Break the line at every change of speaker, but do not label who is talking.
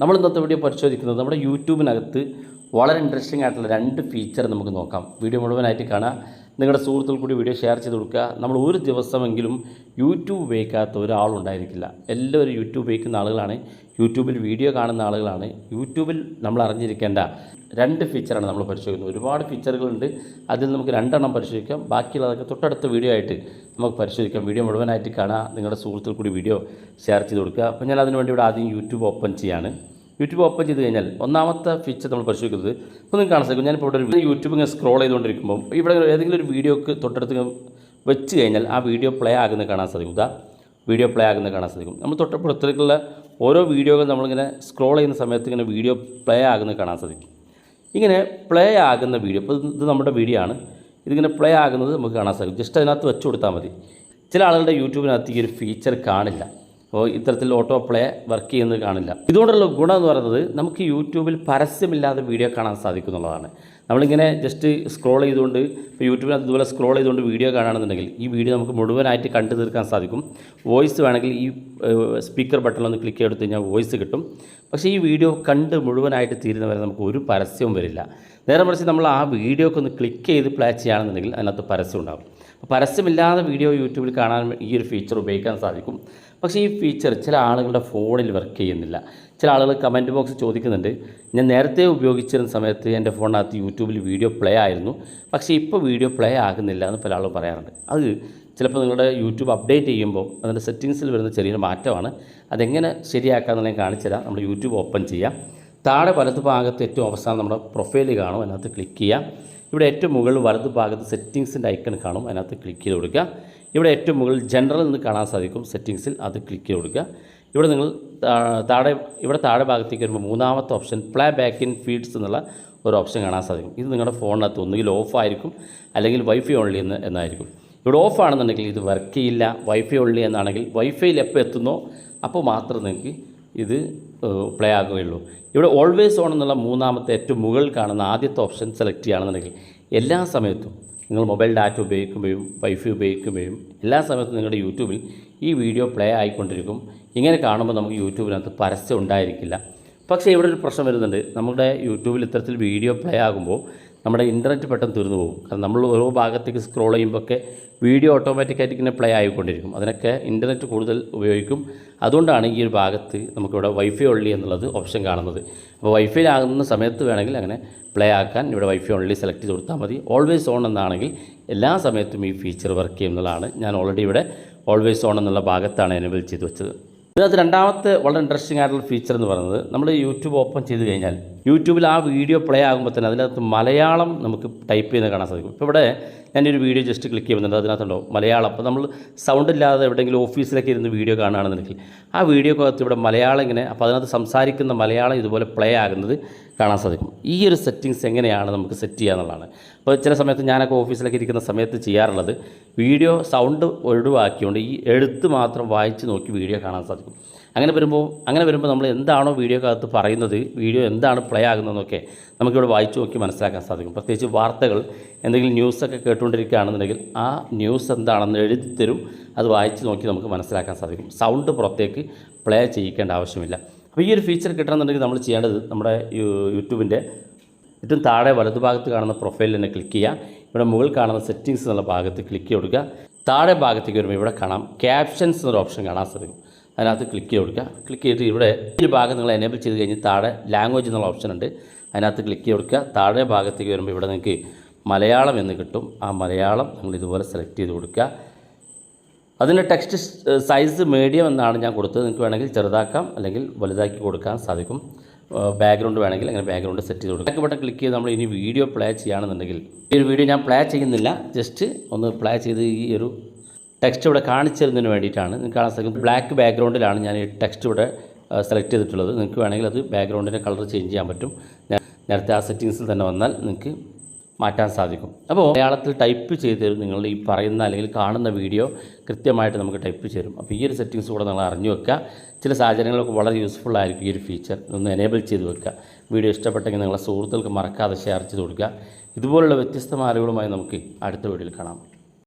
നമ്മൾ ഇന്നത്തെ വീഡിയോ പരിശോധിക്കുന്നത് നമ്മുടെ യൂട്യൂബിനകത്ത് വളരെ ഇൻട്രസ്റ്റിംഗ് ആയിട്ടുള്ള 2 ഫീച്ചർ നമുക്ക് നോക്കാം. വീഡിയോ മുഴുവനായിട്ട് കാണാം. നിങ്ങളുടെ സുഹൃത്തുക്കൾ കൂടി വീഡിയോ ഷെയർ ചെയ്ത് കൊടുക്കുക. നമ്മൾ ഒരു ദിവസമെങ്കിലും യൂട്യൂബ് ഉപയോഗിക്കാത്ത ഒരാളുണ്ടായിരിക്കില്ല. എല്ലാവരും യൂട്യൂബ് ഉപയോഗിക്കുന്ന ആളുകളാണ്, യൂട്യൂബിൽ വീഡിയോ കാണുന്ന ആളുകളാണ്. യൂട്യൂബിൽ നമ്മൾ അറിഞ്ഞിരിക്കേണ്ട 2 ഫീച്ചറാണ് നമ്മൾ പരിശോധിക്കുന്നത്. ഒരുപാട് ഫീച്ചറുകളുണ്ട്, അതിൽ നമുക്ക് 2 എണ്ണം പരിശോധിക്കാം. ബാക്കിയുള്ളതൊക്കെ തൊട്ടടുത്ത വീഡിയോ ആയിട്ട് നമുക്ക് പരിശോധിക്കാം. വീഡിയോ മുഴുവനായിട്ട് കാണുക, നിങ്ങളുടെ സുഹൃത്തുക്കൾ കൂടി വീഡിയോ ഷെയർ ചെയ്ത് കൊടുക്കുക. അപ്പോൾ ഞാൻ അതിനുവേണ്ടി ഇവിടെ ആദ്യം യൂട്യൂബ് ഓപ്പൺ ചെയ്യാണ്. യൂട്യൂബ് ഓപ്പൺ ചെയ്ത് കഴിഞ്ഞാൽ ഒന്നാമത്തെ ഫീച്ചർ നമ്മൾ പരിശോധിക്കുന്നത് ഇപ്പോൾ നിങ്ങൾക്ക് കാണാൻ സാധിക്കും. ഞാനിപ്പോൾ ഇവിടെ ഒരു യൂട്യൂബ് ഇങ്ങനെ സ്ക്രോൾ ചെയ്തുകൊണ്ടിരിക്കുമ്പോൾ ഇവിടെ ഏതെങ്കിലും ഒരു വീഡിയോക്ക് തൊട്ടടുത്ത് വെച്ച് കഴിഞ്ഞാൽ ആ വീഡിയോ പ്ലേ ആകുന്നത് കാണാൻ സാധിക്കും. വീഡിയോ പ്ലേ ആകുന്നത് കാണാൻ സാധിക്കും. നമ്മൾ തൊട്ടപ്പുറത്തേക്കുള്ള ഓരോ വീഡിയോകൾ നമ്മളിങ്ങനെ സ്ക്രോൾ ചെയ്യുന്ന സമയത്ത് ഇങ്ങനെ വീഡിയോ പ്ലേ ആകുന്നത് കാണാൻ സാധിക്കും. ഇങ്ങനെ പ്ലേ ആകുന്ന വീഡിയോ, ഇപ്പോൾ ഇത് നമ്മുടെ വീഡിയോ ആണ്, ഇതിങ്ങനെ പ്ലേ ആകുന്നത് നമുക്ക് കാണാൻ സാധിക്കും. ജസ്റ്റ് അതിനകത്ത് വെച്ച് കൊടുത്താൽ മതി. ചില ആളുകളുടെ യൂട്യൂബിനകത്ത് ഈ ഒരു ഫീച്ചർ കാണില്ല. അപ്പോൾ ഇത്തരത്തിൽ ഓട്ടോ പ്ലേ വർക്ക് ചെയ്യുന്നത് കാണില്ല. ഇതുകൊണ്ടുള്ള ഗുണം എന്ന് പറയുന്നത് നമുക്ക് യൂട്യൂബിൽ പരസ്യമില്ലാതെ വീഡിയോ കാണാൻ സാധിക്കുന്നുള്ളതാണ്. നമ്മളിങ്ങനെ ജസ്റ്റ് സ്ക്രോൾ ചെയ്തുകൊണ്ട്, ഇപ്പോൾ യൂട്യൂബിനകത്ത് ഇതുപോലെ സ്ക്രോൾ ചെയ്തുകൊണ്ട് വീഡിയോ കാണുകയാണെന്നുണ്ടെങ്കിൽ ഈ വീഡിയോ നമുക്ക് മുഴുവനായിട്ട് കണ്ടു തീർക്കാൻ സാധിക്കും. വോയിസ് വേണമെങ്കിൽ ഈ സ്പീക്കർ ബട്ടണിലൊന്ന് ക്ലിക്ക് ചെയ്തെടുത്ത് കഴിഞ്ഞാൽ വോയിസ് കിട്ടും. പക്ഷേ ഈ വീഡിയോ കണ്ട് മുഴുവനായിട്ട് തീരുന്നവരെ നമുക്ക് ഒരു പരസ്യവും വരില്ല. നേരെ മറിച്ച് നമ്മൾ ആ വീഡിയോക്ക് ഒന്ന് ക്ലിക്ക് ചെയ്ത് പ്ലേ ചെയ്യുകയാണെന്നുണ്ടെങ്കിൽ അതിനകത്ത് പരസ്യം ഉണ്ടാകും. അപ്പോൾ പരസ്യമില്ലാതെ വീഡിയോ യൂട്യൂബിൽ കാണാൻ ഈ ഒരു ഫീച്ചർ ഉപയോഗിക്കാൻ സാധിക്കും. പക്ഷേ ഈ ഫീച്ചർ ചില ആളുകളുടെ ഫോണിൽ വർക്ക് ചെയ്യുന്നില്ല. ചില ആളുകൾ കമൻറ്റ് ബോക്സ് ചോദിക്കുന്നുണ്ട്, ഞാൻ നേരത്തെ ഉപയോഗിച്ചിരുന്ന സമയത്ത് എൻ്റെ ഫോണിനകത്ത് യൂട്യൂബിൽ വീഡിയോ പ്ലേ ആയിരുന്നു, പക്ഷേ ഇപ്പോൾ വീഡിയോ പ്ലേ ആകുന്നില്ല എന്ന് പല ആളുകളും പറയാറുണ്ട്. അത് ചിലപ്പോൾ നിങ്ങളുടെ യൂട്യൂബ് അപ്ഡേറ്റ് ചെയ്യുമ്പോൾ അതിൻ്റെ സെറ്റിങ്സിൽ വരുന്ന ചെറിയൊരു മാറ്റമാണ്. അതെങ്ങനെ ശരിയാക്കാമെന്ന് ഞാൻ കാണിച്ചു തരാം. നമ്മൾ യൂട്യൂബ് ഓപ്പൺ ചെയ്യാം. താഴെ വലത് ഭാഗത്ത് ഏറ്റവും അവസാനം നമ്മുടെ പ്രൊഫൈൽ കാണും, അതിനകത്ത് ക്ലിക്ക് ചെയ്യാം. ഇവിടെ ഏറ്റവും മുകളിൽ വലത് ഭാഗത്ത് സെറ്റിങ്സിൻ്റെ ഐക്കൺ കാണും, അതിനകത്ത് ക്ലിക്ക് ചെയ്ത് കൊടുക്കുക. ഇവിടെ ഏറ്റവും മുകളിൽ ജനറൽ എന്ന് കാണാൻ സാധിക്കും, സെറ്റിങ്സിൽ അത് ക്ലിക്ക് ചെയ്ത് കൊടുക്കുക. ഇവിടെ നിങ്ങൾ താഴെ ഭാഗത്തേക്ക് വരുമ്പോൾ മൂന്നാമത്തെ option play back in feeds എന്നുള്ള ഒരു ഓപ്ഷൻ കാണാൻ സാധിക്കും. ഇത് നിങ്ങളുടെ ഫോണിനകത്ത് ഒന്നുകിൽ ഓഫ് ആയിരിക്കും അല്ലെങ്കിൽ വൈഫൈ ഓൺലി എന്നായിരിക്കും. ഇവിടെ ഓഫ് ആണെന്നുണ്ടെങ്കിൽ ഇത് വർക്ക് ചെയ്യില്ല. വൈഫൈ ഓൺലി എന്നാണെങ്കിൽ വൈഫൈയിൽ എപ്പോൾ എത്തുന്നോ അപ്പോൾ മാത്രം നിങ്ങൾക്ക് ഇത് പ്ലേ ആകുകയുള്ളൂ. ഇവിടെ ഓൾവേസ് ഓൺ എന്നുള്ള മൂന്നാമത്തെ ഏറ്റവും മുകളിൽ കാണുന്ന ആദ്യത്തെ ഓപ്ഷൻ സെലക്ട് ചെയ്യുകയാണെന്നുണ്ടെങ്കിൽ എല്ലാ സമയത്തും നിങ്ങൾ മൊബൈൽ ഡാറ്റ ഉപയോഗിക്കുമ്പോഴും വൈഫൈ ഉപയോഗിക്കുമ്പോഴും എല്ലാ സമയത്തും നിങ്ങളുടെ യൂട്യൂബിൽ ഈ വീഡിയോ പ്ലേ ആയിക്കൊണ്ടിരിക്കും. ഇങ്ങനെ കാണുമ്പോൾ നമുക്ക് യൂട്യൂബിനകത്ത് പരസ്യം ഉണ്ടായിരിക്കില്ല. പക്ഷേ ഇവിടെ ഒരു പ്രശ്നം വരുന്നുണ്ട്. നമ്മുടെ യൂട്യൂബിൽ ഇത്തരത്തിൽ വീഡിയോ പ്ലേ ആകുമ്പോൾ നമ്മുടെ ഇൻ്റർനെറ്റ് പെട്ടെന്ന് തീർന്നു പോകും. കാരണം നമ്മൾ ഓരോ ഭാഗത്തേക്ക് സ്ക്രോൾ ചെയ്യുമ്പോഴൊക്കെ വീഡിയോ ഓട്ടോമാറ്റിക്കായിട്ട് ഇങ്ങനെ പ്ലേ ആയിക്കൊണ്ടിരിക്കും. അതിനൊക്കെ ഇൻ്റർനെറ്റ് കൂടുതൽ ഉപയോഗിക്കും. അതുകൊണ്ടാണ് ഈ ഒരു ഭാഗത്ത് നമുക്കിവിടെ വൈഫൈ ഓൺലി എന്നുള്ളത് ഓപ്ഷൻ കാണുന്നത്. അപ്പോൾ വൈഫൈ ആകുന്ന സമയത്ത് വേണമെങ്കിൽ അങ്ങനെ പ്ലേ ആക്കാൻ ഇവിടെ വൈഫൈ ഓൺലി സെലക്ട് ചെയ്ത് കൊടുത്താൽ മതി. ഓൾവേസ് ഓൺ എന്നാണെങ്കിൽ എല്ലാ സമയത്തും ഈ ഫീച്ചർ വർക്ക് ചെയ്യുന്നതാണ്. ഞാൻ ഓൾറെഡി ഇവിടെ ഓൾവേസ് ഓൺ എന്നുള്ള ഭാഗത്താണ് എനേബിൾ ചെയ്ത് വെച്ചത്. ഇതിനകത്ത് രണ്ടാമത്തെ വളരെ ഇൻട്രസ്റ്റിംഗ് ആയിട്ടുള്ള ഫീച്ചർ എന്ന് പറയുന്നത്, നമ്മൾ യൂട്യൂബ് ഓപ്പൺ ചെയ്ത് കഴിഞ്ഞാൽ യൂട്യൂബിൽ ആ വീഡിയോ പ്ലേ ആകുമ്പോൾ തന്നെ അതിനകത്ത് മലയാളം നമുക്ക് ടൈപ്പ് ചെയ്യുന്നത് കാണാൻ സാധിക്കും. ഇപ്പോൾ ഇവിടെ ഞാനൊരു വീഡിയോ ജസ്റ്റ് ക്ലിക്ക് ചെയ്യുന്നുണ്ട്, അതിനകത്തുണ്ടോ മലയാളം. അപ്പോൾ നമ്മൾ സൗണ്ട് ഇല്ലാതെ എവിടെയെങ്കിലും ഓഫീസിലൊക്കെ ഇരുന്ന് വീഡിയോ കാണുകയാണെന്നുണ്ടെങ്കിൽ ആ വീഡിയോക്കകത്ത് ഇവിടെ മലയാളം ഇങ്ങനെ, അപ്പോൾ അതിനകത്ത് സംസാരിക്കുന്ന മലയാളം ഇതുപോലെ പ്ലേ ആകുന്നത് കാണാൻ സാധിക്കും. ഈ ഒരു സെറ്റിങ്സ് എങ്ങനെയാണ് നമുക്ക് സെറ്റ് ചെയ്യുക എന്നുള്ളതാണ്. അപ്പോൾ ചില സമയത്ത് ഞാനൊക്കെ ഓഫീസിലൊക്കെ ഇരിക്കുന്ന സമയത്ത് ചെയ്യാറുള്ളത്, വീഡിയോ സൗണ്ട് ഒഴിവാക്കിക്കൊണ്ട് ഈ എഴുത്ത് മാത്രം വായിച്ച് നോക്കി വീഡിയോ കാണാൻ സാധിക്കും. അങ്ങനെ വരുമ്പോൾ നമ്മൾ എന്താണോ വീഡിയോക്കകത്ത് പറയുന്നത്, വീഡിയോ എന്താണ് പ്ലേ ആകുന്നതെന്നൊക്കെ നമുക്കിവിടെ വായിച്ച് നോക്കി മനസ്സിലാക്കാൻ സാധിക്കും. പ്രത്യേകിച്ച് വാർത്തകൾ, എന്തെങ്കിലും ന്യൂസൊക്കെ കേട്ടുകൊണ്ടിരിക്കുകയാണെന്നുണ്ടെങ്കിൽ ആ ന്യൂസ് എന്താണെന്ന് എഴുതി തരും, അത് വായിച്ച് നോക്കി നമുക്ക് മനസ്സിലാക്കാൻ സാധിക്കും. സൗണ്ട് പുറത്തേക്ക് പ്ലേ ചെയ്യിക്കേണ്ട ആവശ്യമില്ല. അപ്പോൾ ഈ ഒരു ഫീച്ചർ കിട്ടണമെന്നുണ്ടെങ്കിൽ നമ്മൾ ചെയ്യേണ്ടത്, നമ്മുടെ യൂട്യൂബിൻ്റെ ഏറ്റവും താഴെ വലതുഭാഗത്ത് കാണുന്ന പ്രൊഫൈലിൽ തന്നെ ക്ലിക്ക് ചെയ്യുക. ഇവിടെ മുകളിൽ കാണുന്ന സെറ്റിങ്സ് എന്നുള്ള ഭാഗത്ത് ക്ലിക്ക് ചെയ്ത് കൊടുക്കുക. താഴെ ഭാഗത്തേക്ക് വരുമ്പോൾ ഇവിടെ കാണാം ക്യാപ്ഷൻസ് എന്നൊരു ഓപ്ഷൻ കാണാൻ സാധിക്കും, അതിനകത്ത് ക്ലിക്ക് ചെയ്ത് കൊടുക്കുക. ക്ലിക്ക് ചെയ്തിട്ട് ഇവിടെ ഈ ഭാഗം നിങ്ങൾ എനേബിൾ ചെയ്ത് കഴിഞ്ഞ് താഴെ ലാംഗ്വേജ് എന്നുള്ള ഓപ്ഷൻ ഉണ്ട്, അതിനകത്ത് ക്ലിക്ക് ചെയ്ത് കൊടുക്കുക. താഴെ ഭാഗത്തേക്ക് വരുമ്പോൾ ഇവിടെ നിങ്ങൾക്ക് മലയാളം എന്ന് കിട്ടും. ആ മലയാളം നിങ്ങൾ ഇതുപോലെ സെലക്ട് ചെയ്ത് കൊടുക്കുക. അതിൻ്റെ ടെക്സ്റ്റ് സൈസ് മീഡിയം എന്നാണ് ഞാൻ കൊടുത്തത്. നിങ്ങൾക്ക് വേണമെങ്കിൽ ചെറുതാക്കാം അല്ലെങ്കിൽ വലുതാക്കി കൊടുക്കാൻ സാധിക്കും. ബാക്ക്ഗ്രൗണ്ട് വേണമെങ്കിൽ അങ്ങനെ ബാക്ക്ഗ്രൗണ്ട് സെറ്റ് ചെയ്ത് കൊടുക്കുക. ബാക്ക് ബട്ടൺ ക്ലിക്ക് ചെയ്ത് നമ്മൾ ഇനി വീഡിയോ പ്ലേ ചെയ്യുകയാണെന്നുണ്ടെങ്കിൽ, ഈ ഒരു വീഡിയോ ഞാൻ പ്ലേ ചെയ്യുന്നില്ല, ജസ്റ്റ് ഒന്ന് പ്ലേ ചെയ്ത് ഈ ഒരു ടെക്സ്റ്റ് ഇവിടെ കാണിച്ചു തരുന്നതിന് വേണ്ടിയിട്ടാണ്. നിങ്ങൾക്ക് കാണാൻ സാധിക്കും ബ്ലാക്ക് ബാക്ക്ഗ്രൗണ്ടിലാണ് ഞാൻ ഈ ടെക്സ്റ്റ് ഇവിടെ സെലക്ട് ചെയ്തിട്ടുള്ളത്. നിങ്ങൾക്ക് വേണമെങ്കിൽ അത് ബാക്ക്ഗ്രൗണ്ടിൻ്റെ കളർ ചേഞ്ച് ചെയ്യാൻ പറ്റും. നേരത്തെ ആ സെറ്റിങ്സിൽ തന്നെ വന്നാൽ നിങ്ങൾക്ക് മാറ്റാൻ സാധിക്കും. അപ്പോൾ മലയാളത്തിൽ ടൈപ്പ് ചെയ്ത് തരും. നിങ്ങൾ ഈ പറയുന്ന അല്ലെങ്കിൽ കാണുന്ന വീഡിയോ കൃത്യമായിട്ട് നമുക്ക് ടൈപ്പ് ചെയ്യും. അപ്പോൾ ഈ ഒരു സെറ്റിങ്സ് കൂടെ നിങ്ങൾ അറിഞ്ഞു വെക്കുക. ചില സാഹചര്യങ്ങളൊക്കെ വളരെ യൂസ്ഫുൾ ആയിരിക്കും ഈ ഒരു ഫീച്ചർ. ഒന്ന് എനേബിൾ ചെയ്ത് വെക്കുക. വീഡിയോ ഇഷ്ടപ്പെട്ടെങ്കിൽ നിങ്ങളെ സുഹൃത്തുക്കൾക്ക് മറക്കാതെ ഷെയർ ചെയ്ത് കൊടുക്കുക. ഇതുപോലുള്ള വ്യത്യസ്തമായ അറിവുകളുമായി നമുക്ക് അടുത്ത വീഡിയോയിൽ കാണാം.